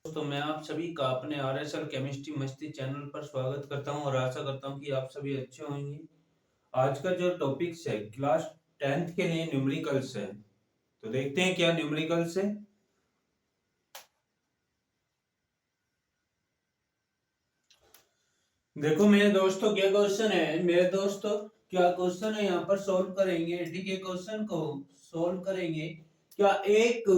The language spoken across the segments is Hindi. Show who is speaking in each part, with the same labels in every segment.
Speaker 1: दोस्तों मैं आप सभी का अपने आरएसएल केमिस्ट्री मस्ती चैनल पर स्वागत करता हूं और आशा करता हूं कि आप सभी अच्छे होंगे। आज का जो टॉपिक्स है क्लास 10th के लिए न्यूमेरिकल्स है। तो देखते हैं क्या न्यूमेरिकल्स है। देखो मेरे दोस्तों क्या क्वेश्चन है, क्या क्वेश्चन है यहाँ पर सॉल्व करेंगे। ठीक है, क्वेश्चन को सॉल्व करेंगे। क्या एक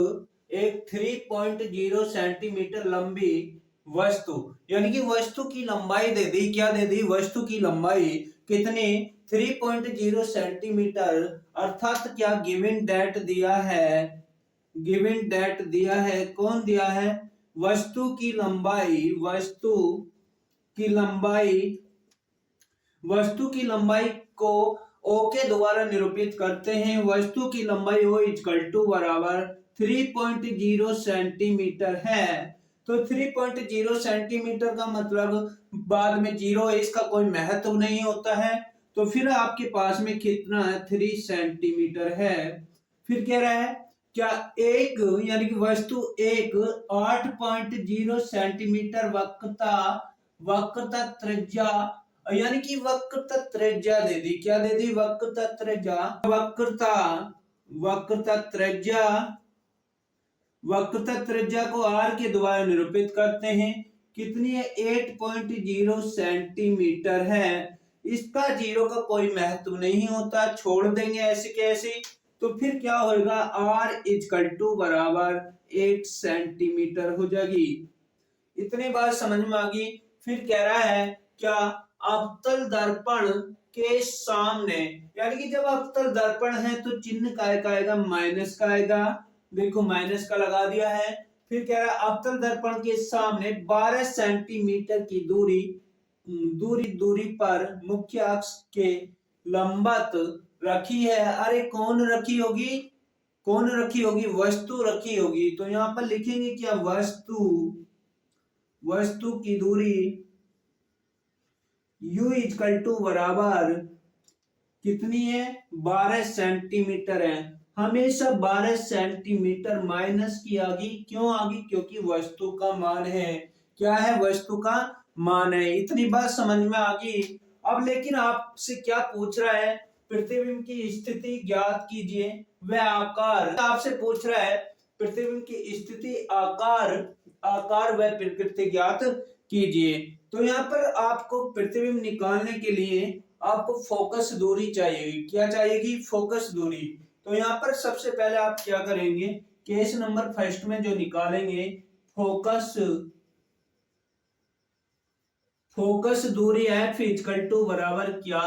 Speaker 1: एक 3.0 सेंटीमीटर लंबी वस्तु, यानी कि वस्तु की लंबाई दे दी, क्या दे दी, वस्तु की लंबाई कितनी, 3.0 सेंटीमीटर, अर्थात क्या गिवन डेट दिया है, गिवन डेट दिया है, कौन दिया है, की लंबाई वस्तु की लंबाई को ओ के द्वारा निरूपित करते हैं। वस्तु की लंबाई ओ इक्वल टू बराबर 3.0 सेंटीमीटर है। तो 3.0 सेंटीमीटर का मतलब बाद में जीरो है, इसका कोई महत्व नहीं होता है। तो फिर आपके पास में कितना है, 3 सेंटीमीटर है। फिर कह रहा है क्या एक, यानी कि वस्तु एक 8.0 सेंटीमीटर वक्रता त्रिज्या, यानी कि वक्रता त्रिज्या दे दी, क्या दे दी, वक्रता त्रिज्या, वक्रता त्रिज्या वक्रता त्रिज्या को आर के द्वारा निरूपित करते हैं। कितनी है, 8.0 सेंटीमीटर है। इसका जीरो का कोई महत्व नहीं होता, छोड़ देंगे ऐसे कैसे। तो फिर क्या होगा, आर इक्वल टू बराबर 8 सेंटीमीटर हो जाएगी। इतनी बात समझ में आ गई। फिर कह रहा है क्या अवतल दर्पण के सामने, यानी कि जब अवतल दर्पण है तो चिन्ह काय का आएगा, माइनस का आएगा। देखो माइनस का लगा दिया है। फिर कह रहा है अवतल दर्पण के सामने 12 सेंटीमीटर की दूरी पर मुख्य अक्ष के लंबवत रखी है। अरे कौन रखी होगी, वस्तु रखी होगी। तो यहां पर लिखेंगे क्या, वस्तु की दूरी u इक्वल टू बराबर कितनी है, 12 सेंटीमीटर है। हमेशा 12 सेंटीमीटर माइनस की आगी, क्यों आगी, क्योंकि वस्तु का मान है, क्या है, वस्तु का मान है। इतनी बात समझ में आ गई। अब लेकिन आपसे क्या पूछ रहा है, प्रतिबिंब की स्थिति ज्ञात कीजिए वह आकार, आपसे पूछ रहा है प्रतिबिंब की स्थिति, आकार व प्रकृति ज्ञात कीजिए। तो यहाँ पर आपको प्रतिबिंब निकालने के लिए आपको फोकस दूरी चाहिए। क्या चाहिएगी, फोकस दूरी। तो यहाँ पर सबसे पहले आप क्या करेंगे, केस नंबर फर्स्ट में जो निकालेंगे, फोकस दूरी एफ इक्वल टू बराबर क्या,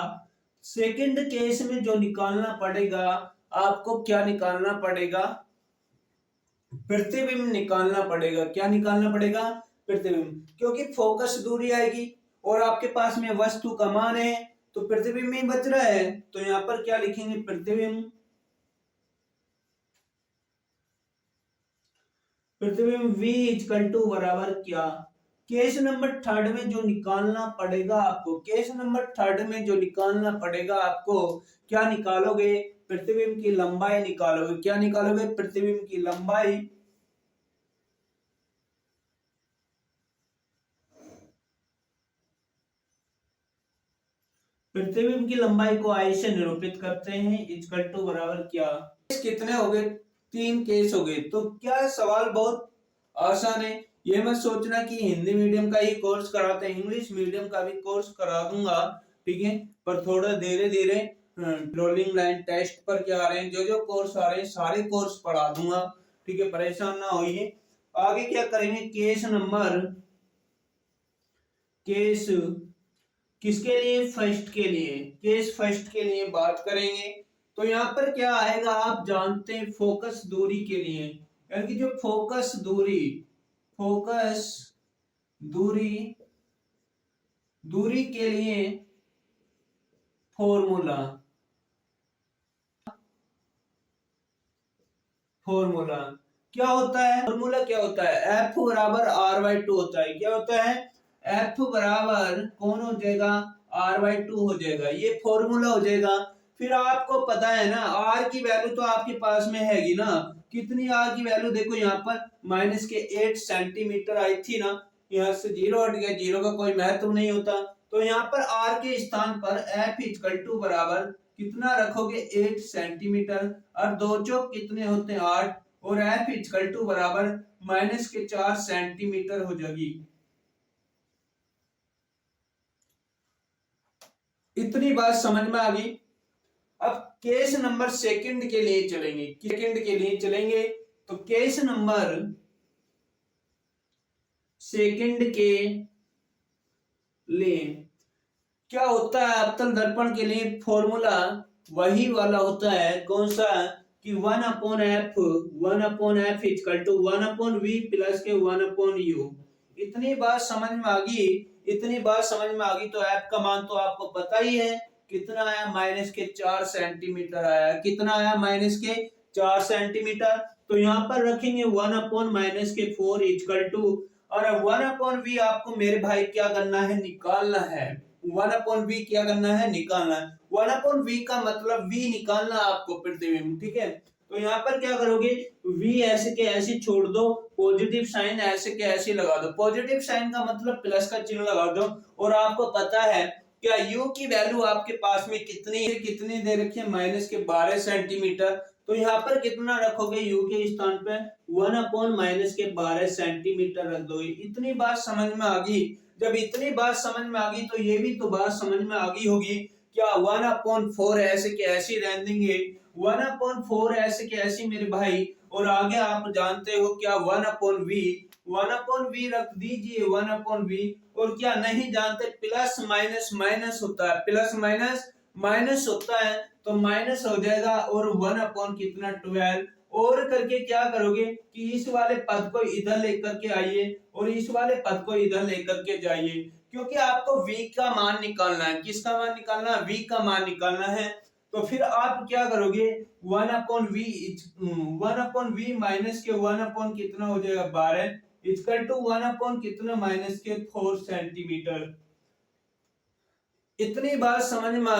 Speaker 1: सेकंड केस में जो निकालना पड़ेगा आपको, क्या निकालना पड़ेगा, प्रतिबिंब निकालना पड़ेगा। क्या निकालना पड़ेगा, प्रतिबिंब, क्योंकि फोकस दूरी आएगी और आपके पास में वस्तु का मान है तो प्रतिबिंब ही बच रहा है। तो यहां पर क्या लिखेंगे, प्रतिबिंब v इक्वल टू बराबर क्या, केस नंबर थर्ड में जो निकालना पड़ेगा आपको, क्या निकालोगे, प्रतिबिंब की लंबाई निकालोगे। क्या निकालोगे, प्रतिबिंब की लंबाई। प्रतिबिंब की लंबाई को आई से निरूपित करते हैं, इक्वल टू बराबर क्या, कितने हो गए, 3 केस हो गए। तो क्या सवाल बहुत आसान है। ये मत सोचना कि हिंदी मीडियम का ही कोर्स कराते हैं, इंग्लिश मीडियम का भी कोर्स करा दूंगा, ठीक है। पर थोड़ा धीरे धीरे ड्रॉइंग लाइन टेस्ट पर क्या आ रहे हैं, जो कोर्स आ रहे हैं सारे कोर्स पढ़ा दूंगा, ठीक है, परेशान ना होइए। आगे क्या करेंगे, केस किसके लिए, केस फर्स्ट के लिए बात करेंगे। तो यहाँ पर क्या आएगा, आप जानते हैं फोकस दूरी के लिए, यानी कि जो फोकस दूरी के लिए फॉर्मूला क्या होता है, एफ बराबर आर बाई टू होता है। क्या होता है, एफ बराबर कौन हो जाएगा, आर बाई टू हो जाएगा, ये फॉर्मूला हो जाएगा। फिर आपको पता है ना, आर की वैल्यू तो आपके पास में हैगी ना, कितनी आर की वैल्यू देखो यहाँ पर माइनस के 8 सेंटीमीटर आई थी ना, यहाँ से 0 हट गया, 0 का कोई महत्व नहीं होता। तो यहाँ पर आर के स्थान पर एफ इक्वल टू बराबर कितना रखोगे 8 सेंटीमीटर, और दो चौक कितने होते हैं 8, और एफ इक्वल टू बराबर माइनस के 4 सेंटीमीटर हो जाएगी। इतनी बात समझ में आ गई। अब केस नंबर सेकंड के लिए चलेंगे, तो केस नंबर सेकंड के लिए क्या होता है, अवतल दर्पण के लिए फॉर्मूला वही वाला होता है, कौन सा, कि 1/f equal to 1/v plus के 1/u। इतनी बात समझ में आ गई, तो f का मान तो आपको पता ही है, कितना आया माइनस के 4 सेंटीमीटर आया, कितना आया माइनस के 4 सेंटीमीटर। तो यहाँ पर रखेंगे 1/-4 इक्वल टू, और 1/v आपको मेरे भाई क्या करना है, निकालना है। 1/v क्या करना है, निकालना है। 1/v का मतलब v निकालना आपको प्रतिबिंब, ठीक है। तो यहाँ पर क्या करोगे, v ऐसे के ऐसे छोड़ दो, पॉजिटिव साइन ऐसे के ऐसे लगा दो, पॉजिटिव साइन का मतलब प्लस का चिन्ह लगा दो। और आपको पता है क्या u की वैल्यू आपके पास में कितनी दे रखी है, माइनस के 12 सेंटीमीटर। तो यहाँ पर कितना रखोगे, u के स्थान पे 1/-12 सेंटीमीटर रख दोगे। इतनी बात समझ में आ गई। जब इतनी बात समझ में आ गई तो ये भी तो बात समझ में आ गई होगी, क्या 1/4 ऐसे के ऐसे रहने देंगे, 1/4 ऐसे के ऐसे मेरे भाई। और आगे आप जानते हो क्या 1/v रख दीजिए 1/v। और क्या नहीं जानते, प्लस माइनस माइनस होता है, प्लस माइनस माइनस होता है, तो माइनस हो जाएगा, और 1/12 और करके क्या करोगे कि इस वाले पद को इधर लेकर के आइए और इस वाले पद को इधर लेकर के जाइए, क्योंकि आपको v का मान निकालना है। किसका मान निकालना है, v का मान निकालना है। तो फिर आप क्या करोगे, 1/v माइनस के 1 कितना हो जाएगा 12 इक्वल टू 1 कितना माइनस के 4 सेंटीमीटर। इतनी बात समझ में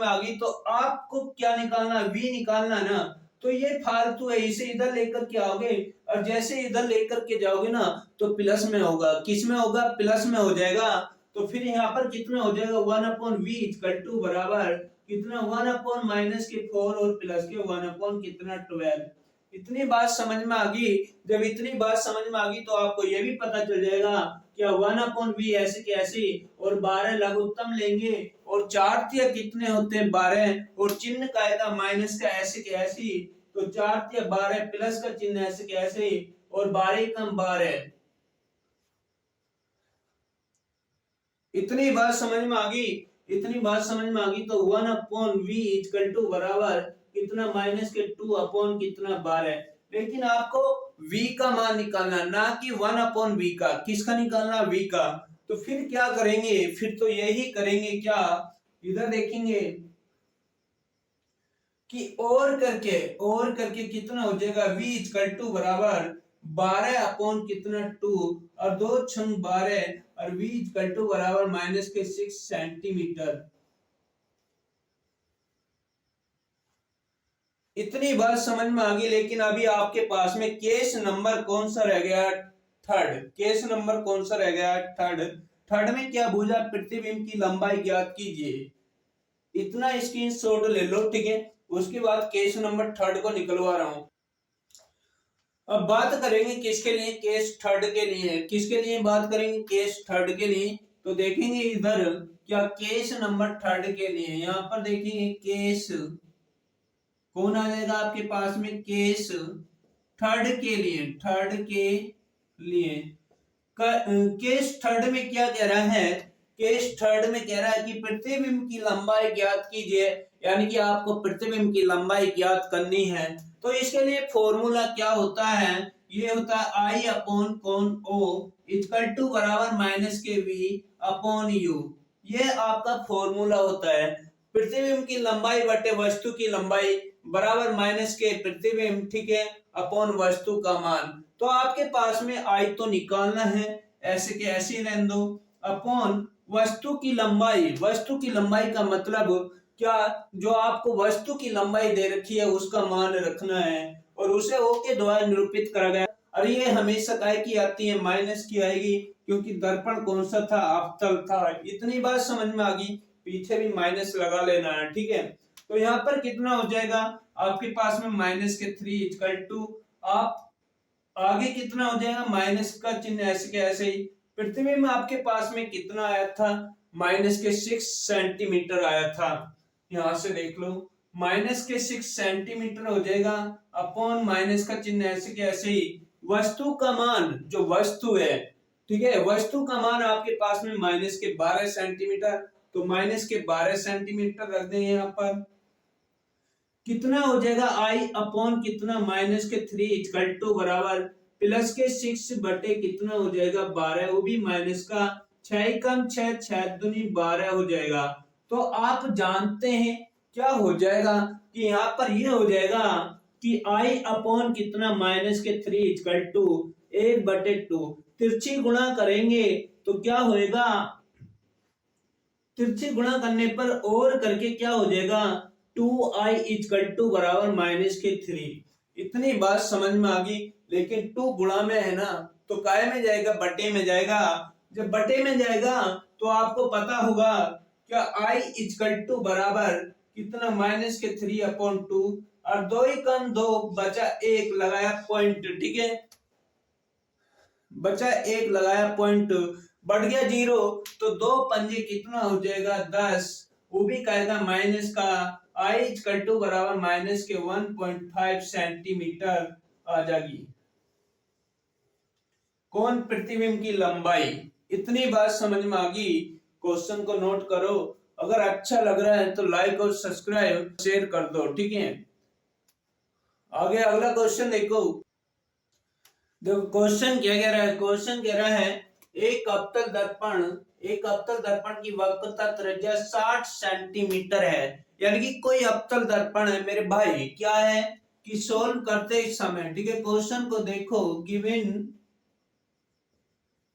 Speaker 1: आ गई, तो आपको क्या निकालना, v निकालना ना। तो ये फालतू है, इसे इधर लेकर के आओगे, और जैसे इधर लेकर के जाओगे ना तो प्लस में होगा, किस में होगा, प्लस में हो जाएगा। तो फिर यहाँ पर कितना हो जाएगा, 1/v इक्वल टू बराबर कितना 1/-4 और प्लस के 1 कितना 12। इतनी बात समझ में आ गई। जब इतनी बात समझ में आ गई तो आपको ये भी पता चल जाएगा क्या 1/v ऐसे के ऐसे, और 12 लघुत्तम लेंगे, और 4 तिया कितने होते हैं 12, और चिन्ह का आएगा माइनस का ऐसे के ऐसे, तो 4 तिया 12 प्लस का चिन्ह ऐसे के ऐसे, और 12 कम 12। इतनी बात समझ में आ गई, तो 1/v इक्वल टू बराबर कितना माइनस के 2 कितना 12। लेकिन आपको v का मान निकालना, ना कि 1/v का। किसका निकालना, v का। तो फिर क्या करेंगे, फिर तो यही करेंगे, क्या, इधर देखेंगे कि और करके कितना हो जाएगा, v इक्वल टू बराबर 12 कितना 2, और 2 छंग 12, और v इक्वल टू बराबर माइनस के 6 सेंटीमीटर। इतनी बात समझ में आ गई। लेकिन अभी आपके पास में केस नंबर कौन सा रह गया, थर्ड। केस नंबर कौन सा रह गया, थर्ड में क्या भुजा प्रतिबिंब की लंबाई ज्ञात कीजिए। इतना स्क्रीनशॉट ले लो, ठीक है। उसके बाद केस नंबर थर्ड को निकलवा रहा हूं। अब बात करेंगे किसके लिए, केस थर्ड के लिए। किसके लिए बात करेंगे, केस थर्ड के लिए। तो देखेंगे इधर क्या केस नंबर थर्ड के लिए, यहाँ पर देखेंगे केस कौन आ जाएगा आपके पास में, केस थर्ड के लिए। केस थर्ड में क्या कह रहा है, केस थर्ड में कह रहा है कि प्रतिबिंब की लंबाई ज्ञात कीजिए, यानी कि आपको प्रतिबिंब की लंबाई ज्ञात करनी है। तो इसके लिए फॉर्मूला क्या होता है, ये होता है I अपॉन कोण O इक्वल टू बराबर माइनस के V अपॉन U। ये आपका फॉर्मूला होता है। प्रतिबिंब की लंबाई बटे वस्तु की लंबाई बराबर माइनस के प्रतिबिंब, ठीक है, अपॉन वस्तु का मान। तो आपके पास में I तो निकालना है, ऐसे के ऐसे रहने दो, अपॉन वस्तु की लंबाई का मतलब क्या जो आपको वस्तु की लंबाई दे रखी है उसका मान रखना है और उसे ओ के द्वारा निरूपित करा गया। और ये हमेशा काय की आती है, माइनस की आएगी, क्योंकि दर्पण कौन सा था, अवतल था। इतनी बात समझ में आ गई, पीछे भी माइनस लगा लेना है, ठीक है। तो यहाँ पर कितना हो जाएगा आपके पास में माइनस के 3 इक्वल टू, आप आगे कितना हो जाएगा, माइनस का चिन्ह ऐसे के ऐसे ही। पृथ्वी में आपके पास में कितना आया था, माइनस के 6 सेंटीमीटर आया था। यहां से देख लो, माइनस के 6 सेंटीमीटर हो जाएगा अपॉन माइनस का चिन्ह ऐसे के ऐसे ही। वस्तु का मान, जो वस्तु है, ठीक है, वस्तु का मान आपके पास में माइनस के 12 सेंटीमीटर, तो माइनस के 12 सेंटीमीटर रख दें यहाँ पर। कितना हो जाएगा आई अपॉन कितना, माइनस के 3 इक्वल टू बराबर प्लस के 6 बटे कितना हो जाएगा 12, वो भी माइनस का, 6 कम 6, 6 दूनी 12 हो जाएगा। तो आप जानते हैं क्या हो जाएगा कि यहाँ पर ये हो जाएगा कि आई अपॉन कितना, माइनस के 3 इक्वल टू 1/2। तिरछी गुणा करेंगे तो क्या होएगा, तिरछी गुणा करने पर और करके क्या हो जाएगा, 2i इक्वल टू बराबर माइनस के 3। इतनी बात समझ में आ गई। लेकिन 2 गुणा में है ना, तो काय में जाएगा, बटे में जाएगा। जब बटे में जाएगा तो आपको पता होगा क्या, i इक्वल टू बराबर कितना, माइनस के 3 अपॉन 2, और 2 ही कम 2 बचा 1 लगाया पॉइंट, ठीक है, बचा 1 लगाया पॉइंट, बढ़ गया 0, तो 2 पंजे कितना हो जाएगा 10, वो भी कहेगा माइनस का, आई इक्वल टू बराबर माइनस के 1.5 सेंटीमीटर आ जाएगी। कौन, प्रतिबिंब की लंबाई। इतनी बात समझ में आ गई, क्वेश्चन को नोट करो। अगर अच्छा लग रहा है तो लाइक और सब्सक्राइब शेयर कर दो, ठीक है। आगे अगला क्वेश्चन देखो। देखो क्वेश्चन क्या कह रहा है, क्वेश्चन कह रहा है एक अवतल दर्पण की वक्रता त्रिज्या 60 सेंटीमीटर है। यानी कि कोई अवतल दर्पण है मेरे भाई, क्या है कि सोल्व करते इस समय, ठीक है, क्वेश्चन को देखो, गिवन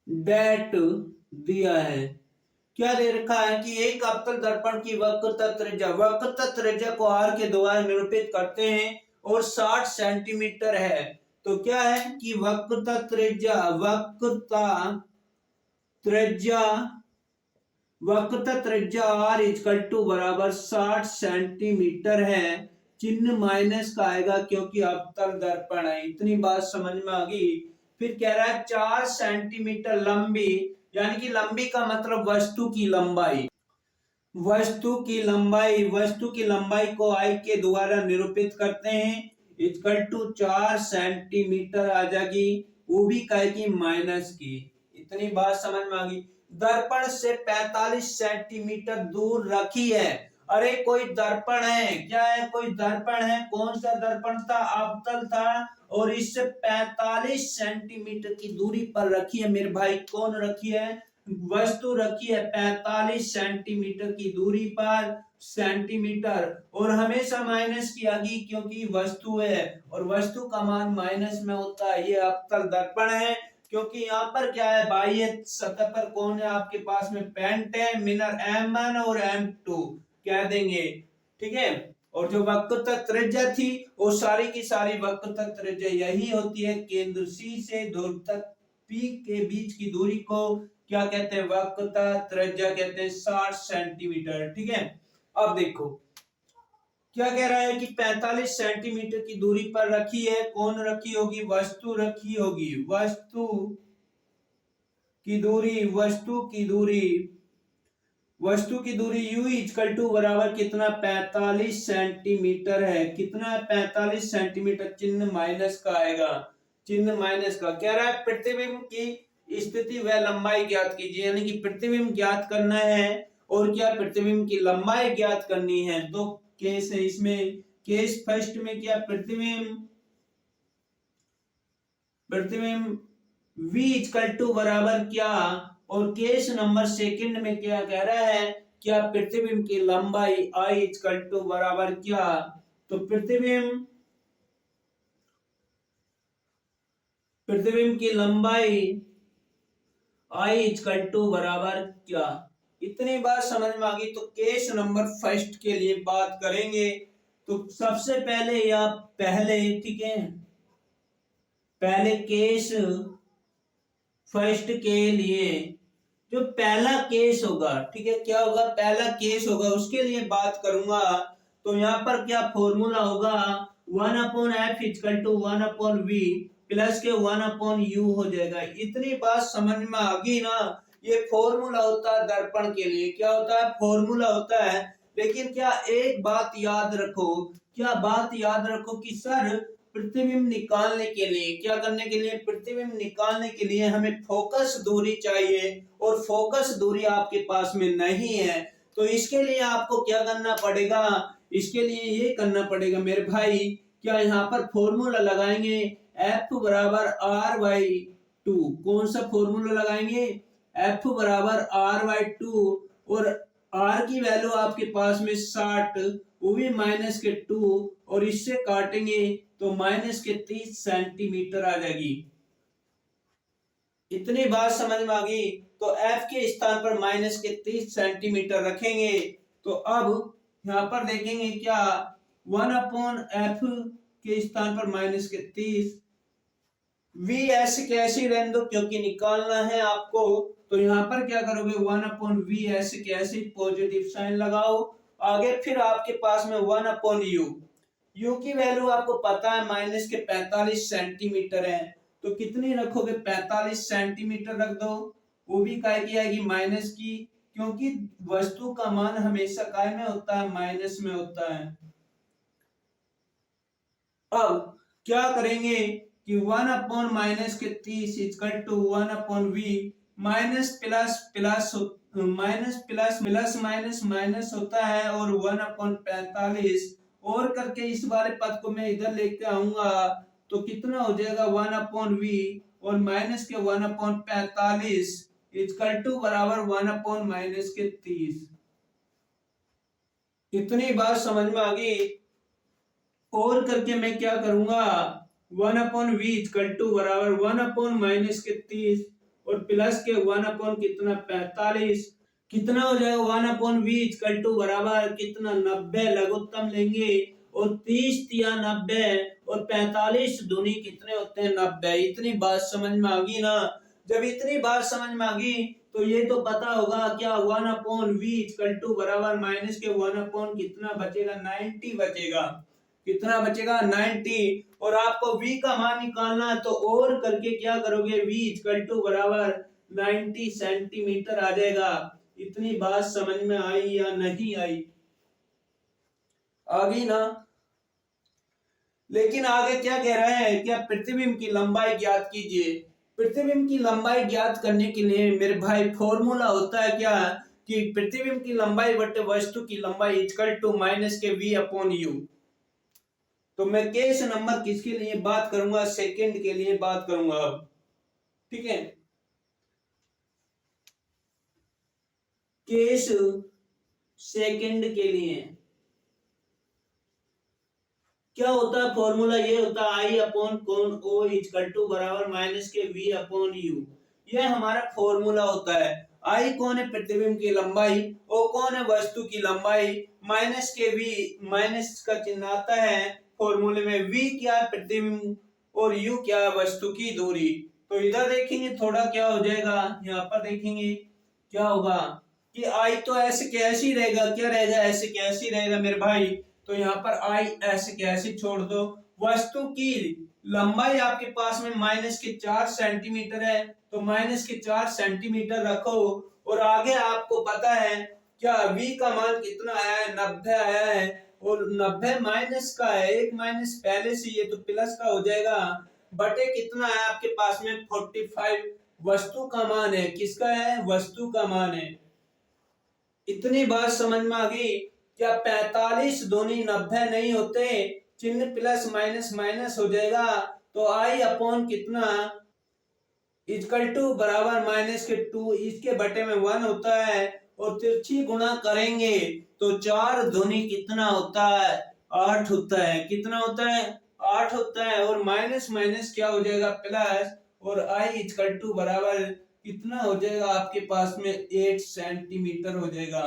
Speaker 1: डेट दिया है, क्या दे रखा है कि एक अवतल दर्पण की वक्रता त्रिज्या को आर के द्वारा निरूपित करते हैं और 60 सेंटीमीटर है। तो क्या है कि वक्रता त्रिज्या आर इक्वल टू बराबर 60 सेंटीमीटर है। चिन्ह माइनस का आएगा क्योंकि अवतल दर्पण है। इतनी बात समझ में आ गई। फिर कह रहा है 4 सेंटीमीटर लंबी, यानी कि लंबी का मतलब वस्तु की लंबाई, वस्तु की लंबाई को आई के द्वारा निरूपित करते हैं, इक्वल टू 4 सेंटीमीटर आ जाएगी, वो भी कहेगी माइनस की। इतनी बात समझ में आ गई। दर्पण से 45 सेंटीमीटर दूर रखी है। अरे कोई दर्पण है, क्या है, कोई दर्पण है, कौन सा दर्पण था, अवतल था, और इससे 45 सेंटीमीटर की दूरी पर रखी है मेरे भाई। कौन रखी है, वस्तु रखी है 45 सेंटीमीटर की दूरी पर, सेंटीमीटर, और हमेशा माइनस की आगे क्योंकि वस्तु है और वस्तु का मान माइनस में होता है। ये अवतल दर्पण है। क्योंकि यहाँ पर क्या है, बाह्य सतह पर कौन है आपके पास में, पेंट है, मिरर M1 और M2 कह देंगे, ठीक है। और जो वक्रता त्रिज्या थी वो सारी की सारी वक्रता त्रिज्या यही होती है, केंद्र C से दूर तक P के बीच की दूरी को क्या कहते हैं, वक्रता त्रिज्या कहते हैं, 60 सेंटीमीटर, ठीक है। अब देखो क्या कह रहा है कि 45 सेंटीमीटर की दूरी पर रखी है। कौन रखी होगी, वस्तु रखी होगी। वस्तु की दूरी u इक्वल टू बराबर कितना, 45 सेंटीमीटर है। कितना है, 45 सेंटीमीटर, चिन्ह माइनस का आएगा, चिन्ह माइनस का। कह रहा है प्रतिबिंब की स्थिति व लंबाई ज्ञात कीजिए, यानी कि प्रतिबिंब ज्ञात करना है और क्या, प्रतिबिंब की लंबाई ज्ञात करनी है। दो केस है इसमें। केस फर्स्ट में क्या, प्रतिबिंब v इक्वल टू बराबर क्या, और केस नंबर सेकंड में क्या कह रहा है, क्या प्रतिबिंब की लंबाई i इक्वल टू बराबर क्या। तो प्रतिबिंब की लंबाई i इक्वल टू बराबर क्या, इतनी बात समझ में आ गई। तो केस नंबर फर्स्ट के लिए बात करेंगे। तो सबसे पहले या पहले, ठीक है, पहले केस फर्स्ट के लिए जो पहला केस होगा, ठीक है, क्या होगा, पहला केस होगा, उसके लिए बात करूंगा। तो यहाँ पर क्या फॉर्मूला होगा, 1/f equal to 1/v plus के 1/u हो जाएगा। इतनी बात समझ में आ गई ना। ये फॉर्मूला होता है दर्पण के लिए, क्या होता है, फॉर्मूला होता है। लेकिन क्या एक बात याद रखो, क्या बात याद रखो कि सर प्रतिबिंब निकालने के लिए, क्या करने के लिए, प्रतिबिंब निकालने के लिए हमें फोकस दूरी चाहिए, और फोकस दूरी आपके पास में नहीं है। तो इसके लिए आपको क्या करना पड़ेगा, इसके लिए ये करना पड़ेगा मेरे भाई, क्या यहाँ पर फॉर्मूला लगाएंगे, F बराबर R/2। कौन सा फॉर्मूला लगाएंगे, F बराबर R/2, और R की वैल्यू आपके पास में 60, वो भी -2, और इससे काटेंगे तो -30 सेंटीमीटर आ जाएगी। इतनी बात समझ में आ गई। तो F के स्थान पर -30 सेंटीमीटर रखेंगे। तो अब यहाँ पर देखेंगे क्या, 1/f के स्थान पर -30, v ऐसे कैसे रहने दो क्योंकि निकालना है आपको। तो यहाँ पर क्या करोगे, 1/v ऐसे कैसे पॉजिटिव साइन लगाओ। आगे फिर आपके पास में 1/u, u की वैल्यू आपको पता है -45 सेंटीमीटर है। तो कितनी रखोगे, 45 सेंटीमीटर रख दो। वो भी काय की आएगी, माइनस की, क्योंकि वस्तु का मान हमेशा काय में होता है, माइनस में होता है। अब क्या करेंगे कि 1/-30 equal to 1/v, minus plus plus, minus plus plus minus minus होता है, और 1/45 और करके इस वाले पद को मैं इधर लेके आऊंगा। तो कितना हो जाएगा, 1/v और माइनस के 1/45 इक्वल टू बराबर 1/-30। इतनी बात समझ में आ गई। और करके मैं क्या करूंगा, 1/v इक्वल टू बराबर 1/-30 और प्लस के 1/ कितना 45, कितना हो जाएगा, 1/v इक्वल टू बराबर कितना 90 लघुत्तम लेंगे, और 30 या 90 और 45 दूनी कितने होते हैं 90। इतनी बात समझ में आ गई ना। जब इतनी बात समझ में आ गई तो ये तो पता होगा क्या, 1/v इक्वल टू बराबर माइनस के 1/ कितना बचेगा, 90 बचेगा। कितना बचेगा, 90। और आपको v का मान निकालना है, तो और करके क्या करोगे, v इक्वल टू बराबर 90 सेंटीमीटर आ जाएगा। इतनी बात समझ में आई या नहीं आई, आ गई ना। लेकिन आगे क्या कह रहा है, क्या प्रतिबिंब की लंबाई ज्ञात कीजिए। प्रतिबिंब की लंबाई ज्ञात करने के लिए मेरे भाई फॉर्मूला होता है क्या, कि प्रतिबिंब की लंबाई बटे वस्तु की लंबाई इक्वल टू माइनस के v/u। तो मैं केस नंबर किसके लिए बात करूंगा, सेकंड के लिए बात करूंगा अब, ठीक है। केस सेकंड के लिए क्या होता है, फॉर्मूला ये होता है I/कोण O इक्वल टू बराबर माइनस के v/u। यह हमारा फॉर्मूला होता है। I कौन है, प्रतिबिंब की लंबाई, O कौन है, वस्तु की लंबाई, माइनस के v, माइनस का चिन्ह आता है फॉर्मूले में, v क्या है प्रतिबिंब, और u क्या है वस्तु की दूरी। तो इधर देखेंगे थोड़ा क्या हो जाएगा, यहाँ पर देखेंगे क्या होगा कि I तो ऐसे कैसे ही रहेगा, क्या रहेगा, ऐसे कैसे ही रहेगा मेरे भाई। तो यहाँ पर I ऐसे कैसे छोड़ दो। वस्तु की लंबाई आपके पास में -4 सेंटीमीटर है, तो -4 सेंटीमीटर रखो। और आगे आपको पता है क्या, v का मान कितना आया है, 90 आया है, और 90 माइनस का है, एक माइनस पहले से, ये तो प्लस का हो जाएगा, बटे कितना है आपके पास में 45 वस्तु का मान है। किसका है, वस्तु का मान है। इतनी बात समझ में आ गई। क्या 45 दूनी 90 नहीं होते, चिन्ह प्लस माइनस माइनस हो जाएगा। तो I/, कितना इक्वल टू बराबर -2, इसके बटे में 1 होता है, और तिरछी गुणा करेंगे तो 4 दूनी कितना होता है, 8 होता है। कितना होता है, 8 होता है। और माइनस माइनस क्या हो जाएगा, प्लस, और I इक्वल टू बराबर कितना हो जाएगा आपके पास में 8 सेंटीमीटर हो जाएगा।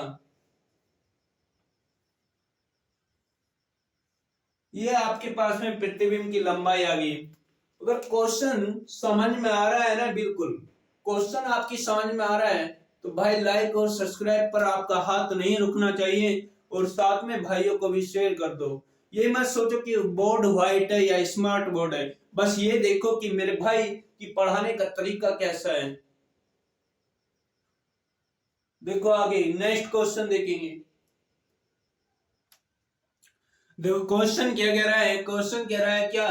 Speaker 1: ये आपके पास में प्रतिबिंब की लंबाई आ गई। अगर क्वेश्चन समझ में आ रहा है ना, बिल्कुल क्वेश्चन आपकी समझ में आ रहा है तो भाई लाइक और सब्सक्राइब पर आपका हाथ नहीं रुकना चाहिए और साथ में भाइयों को भी शेयर कर दो। ये मत सोचो कि बोर्ड व्हाइट है या स्मार्ट बोर्ड है, बस ये देखो कि मेरे भाई की पढ़ाने का तरीका कैसा है। देखो आगे नेक्स्ट क्वेश्चन देखेंगे। देखो क्वेश्चन क्या कह रहा है, क्वेश्चन कह रहा है क्या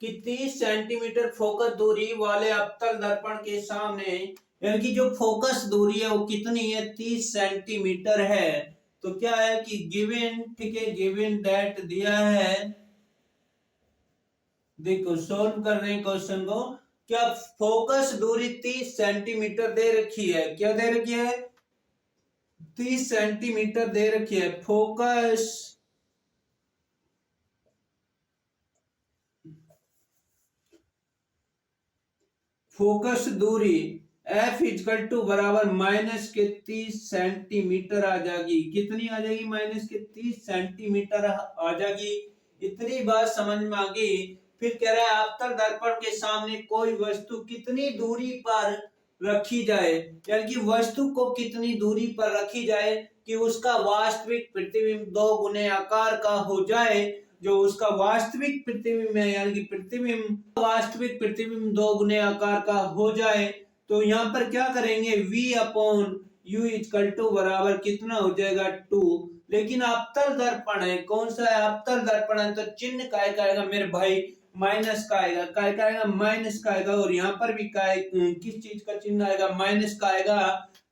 Speaker 1: कि 30 सेंटीमीटर फोकस दूरी वाले अवतल दर्पण के सामने, यानी कि जो फोकस दूरी है वो कितनी है, 30 सेंटीमीटर है। तो क्या है कि गिवन, ठीक है, गिवन दैट दिया है। देखो सोल्व कर रहे हैं क्वेश्चन को। क्या फोकस दूरी 30 सेंटीमीटर दे रखी है, क्या दे रखी है, 30 सेंटीमीटर दे रखी है। फोकस दूरी F इजकल टू बराबर माइनस के 30 सेंटीमीटर आ जाएगी। कितनी आ जाएगी, माइनस के 30 सेंटीमीटर आ जाएगी। इतनी बात समझ में आ गई। फिर कह रहा है अवतल दर्पण के सामने कोई वस्तु कितनी दूरी पर रखी जाए, यानी कि वस्तु को कितनी दूरी पर रखी जाए कि उसका वास्तविक प्रतिबिंब 2 गुने आकार का हो जाए। जो उसका वास्तविक प्रतिबिंब है, यानी कि प्रतिबिंब, वास्तविक प्रतिबिंब 2 गुने आकार का हो जाए। तो यहाँ पर क्या करेंगे, v upon U equal to बराबर कितना हो जाएगा 2। लेकिन अवतल दर्पण है, कौन सा है, अवतल दर्पण है, तो चिन्ह काय का आएगा मेरे भाई, माइनस का आएगा। काय का आएगा, माइनस का आएगा। और यहाँ पर भी काय, किस चीज का चिन्ह आएगा, माइनस का आएगा।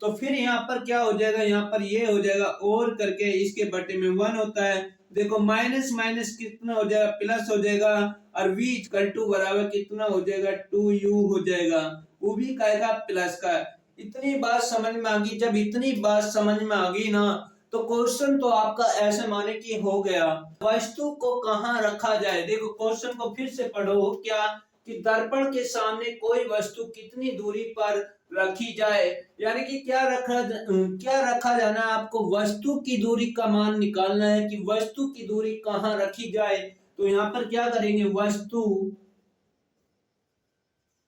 Speaker 1: तो फिर यहाँ पर क्या हो जाएगा, यहाँ पर ये हो जाएगा और करके इसके बटे में 1 होता है। देखो माइनस माइनस कितना हो जाएगा, प्लस हो जाएगा। और v इक्वल टू बराबर कितना हो जाएगा, 2u हो जाएगा। वो भी कहेगा प्लस का। इतनी बात समझ में आ गई। जब इतनी बात समझ में आ गई ना, तो क्वेश्चन तो आपका ऐसे माने कि हो गया। वस्तु को कहाँ रखा जाए, देखो क्वेश्चन को फिर से पढ़ो। क्या कि दर्पण के सामने कोई वस्तु कितनी दूरी पर रखी जाए, यानी कि क्या रखा जाना है आपको, वस्तु की दूरी का मान निकालना है कि वस्तु की दूरी कहाँ रखी जाए। तो यहाँ पर क्या करेंगे, वस्तु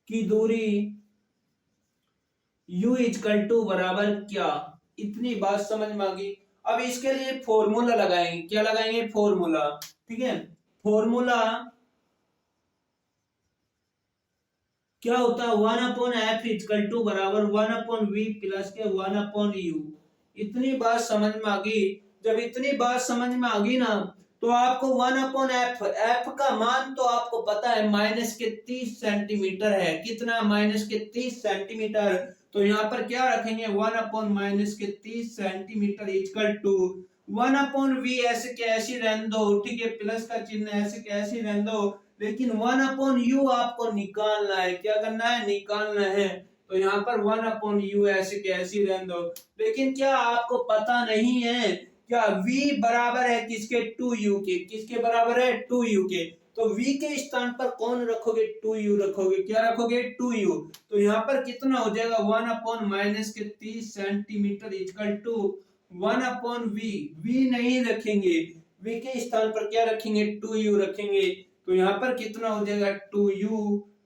Speaker 1: की दूरी u इजकल टू बराबर क्या, इतनी बात समझ में आ गई। अब इसके लिए फॉर्मूला लगाएंगे। क्या लगाएंगे, फॉर्मूला, ठीक है। फॉर्मूला क्या होता है, 1/f इजकल टू बराबर 1/v प्लस के 1/u। इतनी बात समझ में आ गई। जब इतनी बात समझ में आ गई ना, तो आपको 1/f, f का मान तो आपको पता है माइनस के 30 सेंटीमीटर है। कितना, माइनस के 30 सेंटीमीटर। तो यहाँ पर क्या रखेंगे, 1/माइनस के 30 सेंटीमीटर इजकल टू 1/v। ऐसे के ऐसे रहने दो, ठीक है, प्लस का चिन्ह ऐसे के ऐसे रहने दो। लेकिन 1/u आपको निकालना है। क्या करना है, निकालना है। तो यहाँ पर 1/u ऐसे के ऐसे रहने दो। लेकिन क्या आपको पता नहीं है, क्या v बराबर है किसके, 2u के। किसके बराबर है, 2u के। तो v के स्थान पर कौन रखोगे, 2u रखोगे। क्या रखोगे, 2u। तो यहाँ पर कितना हो जाएगा, 1/माइनस के 30 centimetre is equal to 1/v। v नहीं रखेंगे, v के स्थान पर क्या रखेंगे, 2u रखेंगे। तो यहाँ पर कितना हो जाएगा, 2u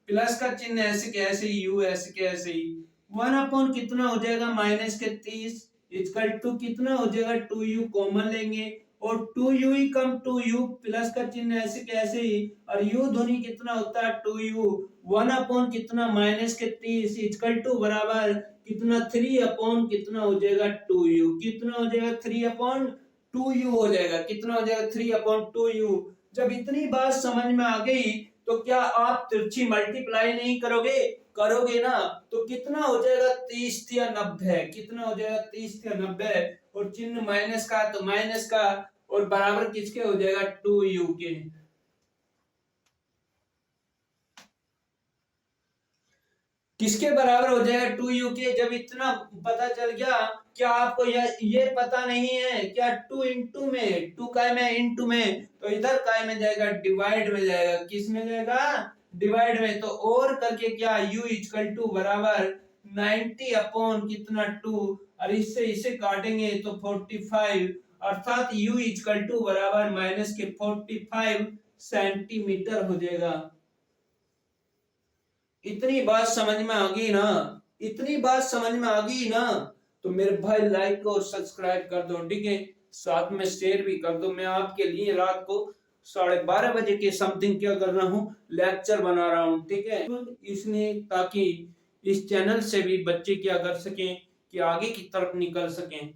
Speaker 1: प्लस का चिन्ह ऐसे के ऐसे ही, u ऐसे के ऐसे ही। 1/ कितना हो जाएगा, माइनस के 30 इजकल टू कितना हो जाएगा, 2u कॉमन लेंगे और 2u ही कम 2u प्लस का चिन्ह ऐसे के ऐसे ही। और u ध्वनि कितना होता है, 2u। 1/ कितना, माइनस के 30 इजकल टू बराबर कितना, 3/ कितना हो जाएगा, 2u। कितना हो जाएगा, 3/2u हो जाएगा। कितना हो जाएगा, 3/2u। जब इतनी बात समझ में आ गई, तो क्या आप तिरछी मल्टीप्लाई नहीं करोगे, करोगे ना। तो कितना हो जाएगा, 30 या 90। कितना हो जाएगा, 30 या 90। और चिन्ह माइनस का तो माइनस का, और बराबर किसके हो जाएगा, 2u के। किसके बराबर हो जाएगा, 2u के। जब इतना पता चल गया, क्या आपको ये पता नहीं है, क्या 2 इंटू में, 2 काय में, इंटू में, तो इधर काय में जाएगा, डिवाइड में जाएगा। किस में जाएगा, डिवाइड में। तो और करके क्या, u इजकल टू बराबर 90 अपॉन कितना 2, और इससे इसे काटेंगे तो 45, अर्थात u इक्वल टू बराबर माइनस के 45 सेंटीमीटर हो जाएगा। इतनी बात समझ में आ गई ना, इतनी बात समझ में आ गई ना, तो मेरे भाई लाइक और सब्सक्राइब कर दो, ठीक है, साथ में शेयर भी कर दो। मैं आपके लिए रात को 12:30 बजे के समथिंग क्या कर रहा हूँ, लेक्चर बना रहा हूँ, ठीक है, इसलिए ताकि इस चैनल से भी बच्चे क्या कर सकें कि आगे की तरफ निकल सकें।